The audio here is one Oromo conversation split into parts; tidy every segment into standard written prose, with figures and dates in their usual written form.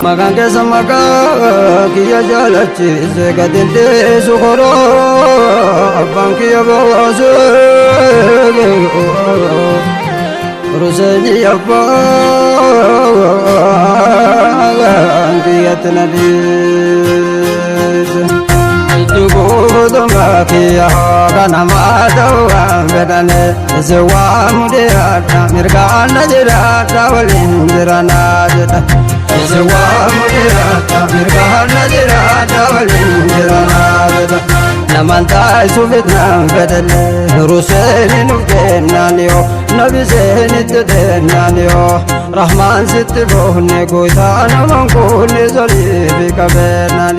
Makan keessa maqaa kiyya jaalachiise gadindee sukoroo abbaan kiyya baasee ruseenyi abbaan kiyyatti na dhiise itti guutumaa kiyya kanamaa ta'uudhaan fedhane isi waa mudhiyaadha mirgaan na jiraadha waliin jiranaa jedha isi waa mudhiyaadha mirgaan na jiraadha waliin jiranaa jedha naman taasisu fitnaan fedhane ruseeni nuuf kennaan yoo nabi seenitti deennaan yoo rahmaan sitti boonne gootaa naman kuunni soliifi qabeenaan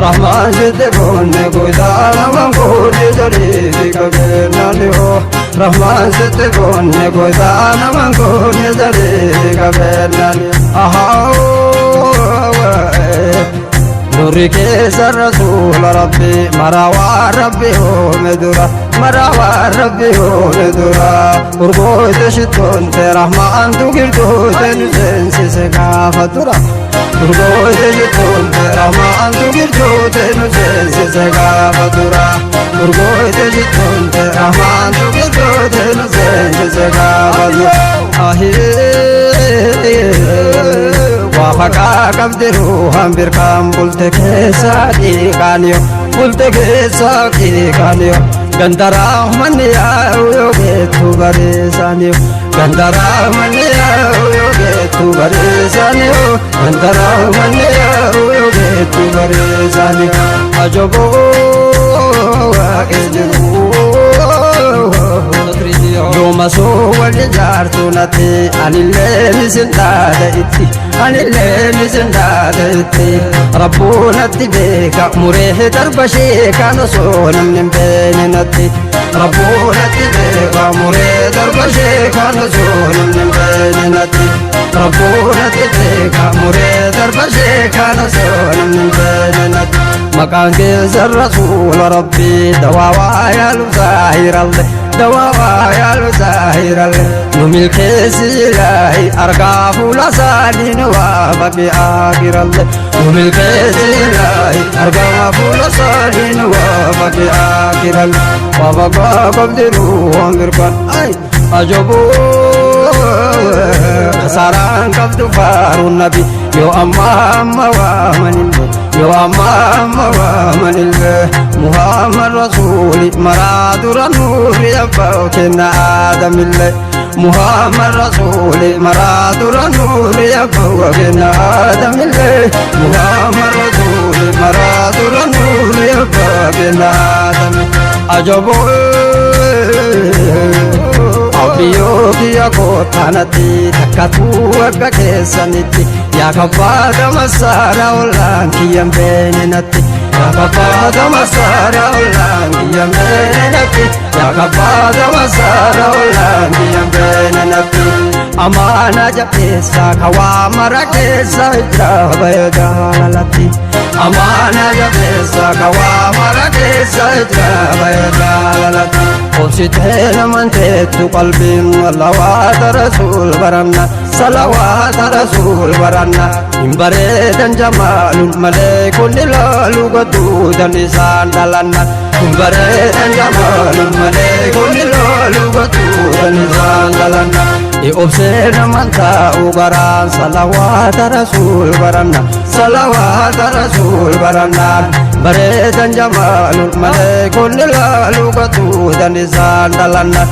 rahmaan sitti boonne gootaa naman kuunni soliifi qabeenaan yoo rahmaan sitti boonne gootaa naman kuunni soliifi qabeenaan nurri keessa rasuula rabbi marawaa rabbi hoome dura marawaa rabbi hoome dura urgoote shittoonte rahmaantu girtoote nu seensise gaafa dura urgoote shittoonte rahmaantu girtoote nu seensise gaafa dura urgoote shittoonte rahmaantu girtoote nu seensise gaafa dura Wafaka kabdiru hambir kam bulte kesa ikanyo bulte kesa ikanyo gandara mania uyo getu barisanyo gandara mania uyo getu barisanyo gandara mania uyo getu barisanyo ajobo akejiru Yoma so wali jartu nati anille misindada itti anille misindada itti Rabbu natti beka murehe darbashi kana so namnin bene natti Rabbu natti beka murehe darbashi kana so namnin bene natti Rabbu natti beka murehe darbashi kana so namnin bene natti Makan keessa rasuula rabbi dawaa ya zahiralle دواء يا الزاهر نمل كيسي لاي أرقى فولا سالين وابك آخر الله نمل كيسي لاي أرقى فولا سالين وابك آخر الله وابك قبدروا وانقرقان أي أجبوا خساران قبد فارو النبي يو أما وامن الله يو أما وامن الله محمد رسول مراد النور يفوتنا آدم الله محمد رسول مراد النور يفوتنا آدم الله محمد رسول مراد النور يفوتنا آدم أجبوا Abiyooki yakootanati takkatu akka keessanitti yaa kabbaata masaara ollaan kiyyan beeninatti yaa kabbaata masaara ollaan kiyyan beeninatti yaa kabbaata masaara ollaan kiyyan beeninatti amaana jabeessa kawaa mara keessa ijraaba jaalalatti amaana jabeessa kawaa mara keessa ijraaba jaalalatti Obsitee namanteettu qalbiin salawaata rasuul baranna salawaata rasuul baranna hin bareedan jamaalun malee kun ilaalu godhuudan isaan dhalanna hin bareedan jamaalun malee kun ilaalu godhuudan isaan dhalanna obsee naman taa'u garaan salawaata rasuul baranna salawaata rasuul baranna bareedan jamaalun malee kun ilaalu godhuudan isaan dhalanna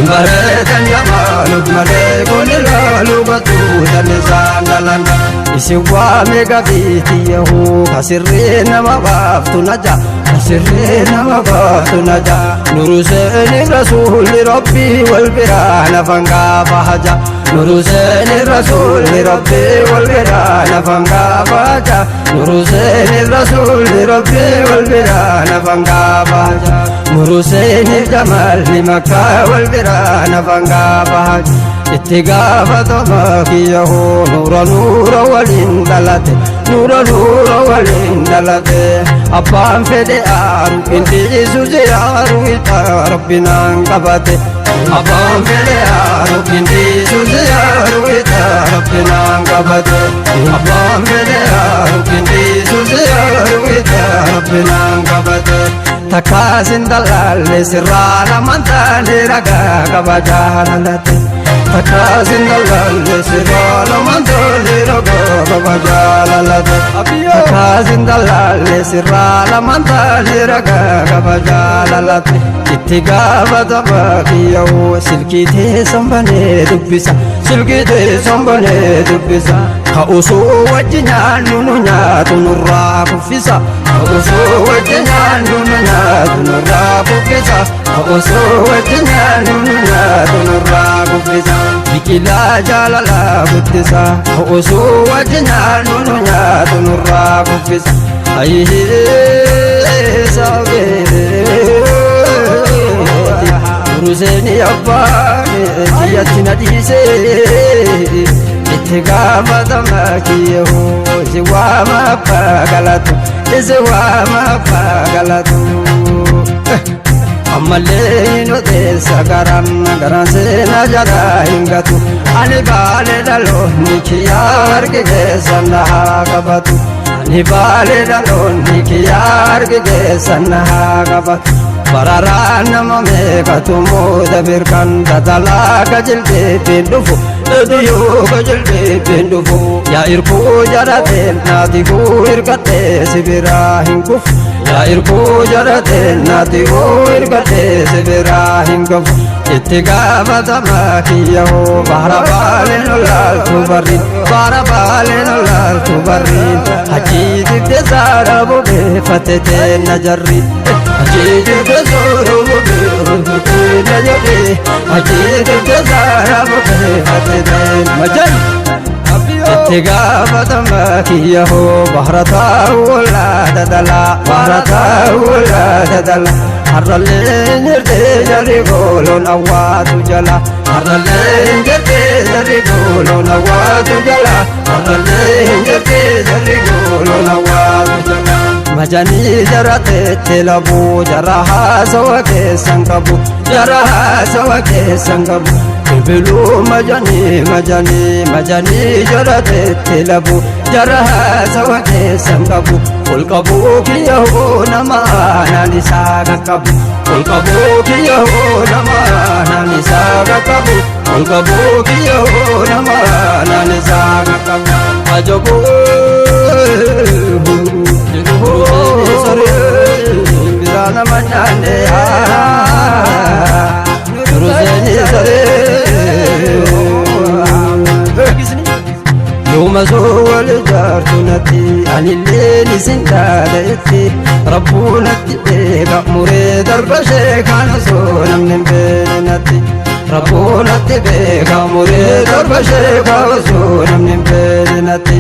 bareedan jamaalun malee kun ilaalu godhuudan isaan dhalanna isin waame gabiitiyyahu kasirree nama baaftu naja kasirree nama baaftu naja nuru seeni rasuulli rabbii wal biraa nafan gaafa haja nuru seeni rasuulli rabbii wal biraa nafan gaafa haja nuru seeni rasuulli rabbii wal biraa nafan gaafa haja nuru seeni jamaalli makkaa wal biraa nafan gaafa haja itti gaafatama kiyyahu nuura waliin dhalate nuura waliin dhalate abbaan fedhe aaru inni isu ziyaaru ita rabbinaan qabate abbaan fedhe aaru inni isu ziyaaru ita rabbinaan qabate abbaan fedhe rabbinaan qabate takkaasin dalaalle sirraa lamantaane ragaa qaba jaalalate takkaasin dalaalle sirraa lamantaane ragaa qaba jaalalate takkaasin dalaalle sirraa lamantaane ragaa qaba jaalalate itti gaafatama kiyyoo silkii teessan banee dubbisa silkii teessan banee dubbisa ka osoo wajji nyaannu nu nyaatu nurraa kuffisa ka osoo wajji nyaannu nu nyaatu nurraa kuffisa ka osoo wajji nyaannu nu nyaatu nurraa kuffisa biqilaa jaalalaa guddisa ka osoo wajji nyaannu nu nyaatu nurraa kuffisa ayyee saabee Ruseni abbaane iyyatti na dhiisee itti gaafatama kiyyoo isi waama abbaa galatu isi waama abbaa galatu ammallee hin odeessa garaan seenaa jaraa hin gatu ani baalee dhaloonni kiyyaa arge keessan na haa qabatu ani baalee dhaloonni kiyyaa arge keessan na haa qabatu Bararaan nama meeqatu muuda birkan tatalaa qajeelteetiin dhufu Ediyoo qajeelteetiin dhufu yaa irkuu jarateen naatikuu hirkatee si biraa hin kufu yaa irkuu jarateen naatikuu hirkatee si biraa hin kufu itti gaafatama kiyyoo bara baaleen olaaltu barriin bara baaleen olaaltu barriin hajii dibde saara bobeeffate teen na jarriin hajii dibde saara bobeeffate na jarriin hajii dibde saara bobeeffate teen majan itti gaafatama kiyyoo bara taa'u olaada dalaa bara taa'u olaada dalaa harraleen hirtee jarri gooloon awwaatu jala harraleen hirtee jarri gooloon awwaatu jala harraleen hirtee jarri gooloon awwaatu jala majanii jara teettee labuu jara haasawa keessan qabu jara haasawa keessan qabu bilbiluu majanii jara teettee labuu jara haasawa keessan qabu ol qabuu kiyyoo nama aanaan isaa qaqqabu ol qabuu kiyyoo nama aanaan isaa qaqqabu ol qabuu kiyyoo nama aanaan isaa qaqqabu ajabuu biraa nama nyaanne Ruseni saree yooma soo wal ijaartu natti anillee nisin dhaadheetti rabbuu natti beeka muree darba sheekaan osoo namni hin beekne natti rabbuu natti beeka muree darba sheekaan osoo namni hin beekne natti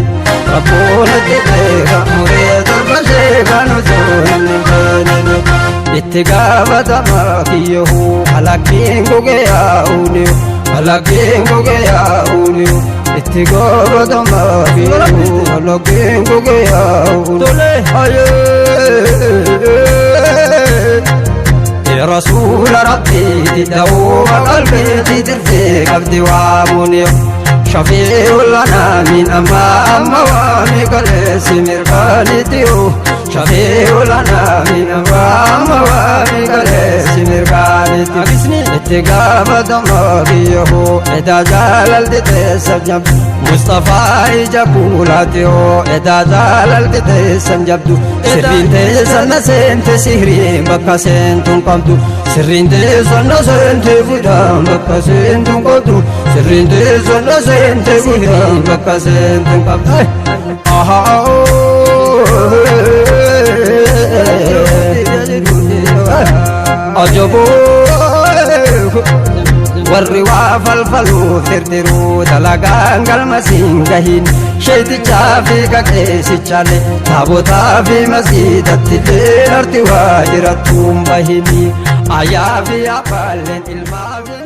rabbuu natti beeka muree darba sheekaan osoo namni hin beekne natti itti gaafatama kiyyoo halakkiin gogee yaa'uuniyo halakkiin gogee yaa'uuniyo itti gaafatama kiyyoo halakkiin gogee yaa'uuniyo رسول ربي تدعو قلبي ترفي قبضي واموني شفيع لنا من أمام وامك الاسم مرقانيتيو شفيع لنا من أمام وامك الاسم مرقانيتيو اتقام دماغيه إذا جالل تتسجب مصطفى جبولاتيو إذا جالل تتسجب سرين تسن سنت سهرين بكا سنتم قمتو سرين تسن سنت فدام بكا سنتم قمتو سرين تسن سنت فدام بكا سنتم قمتو أجبو warri waa falfaluu firtiruu dalagaan galmasiin gahin sheetichaa fi qaqeessichaale taabotaa fi masiidatti leerarti waa jirattuun bahini ayyaa fi abbaalleen ilmaa fi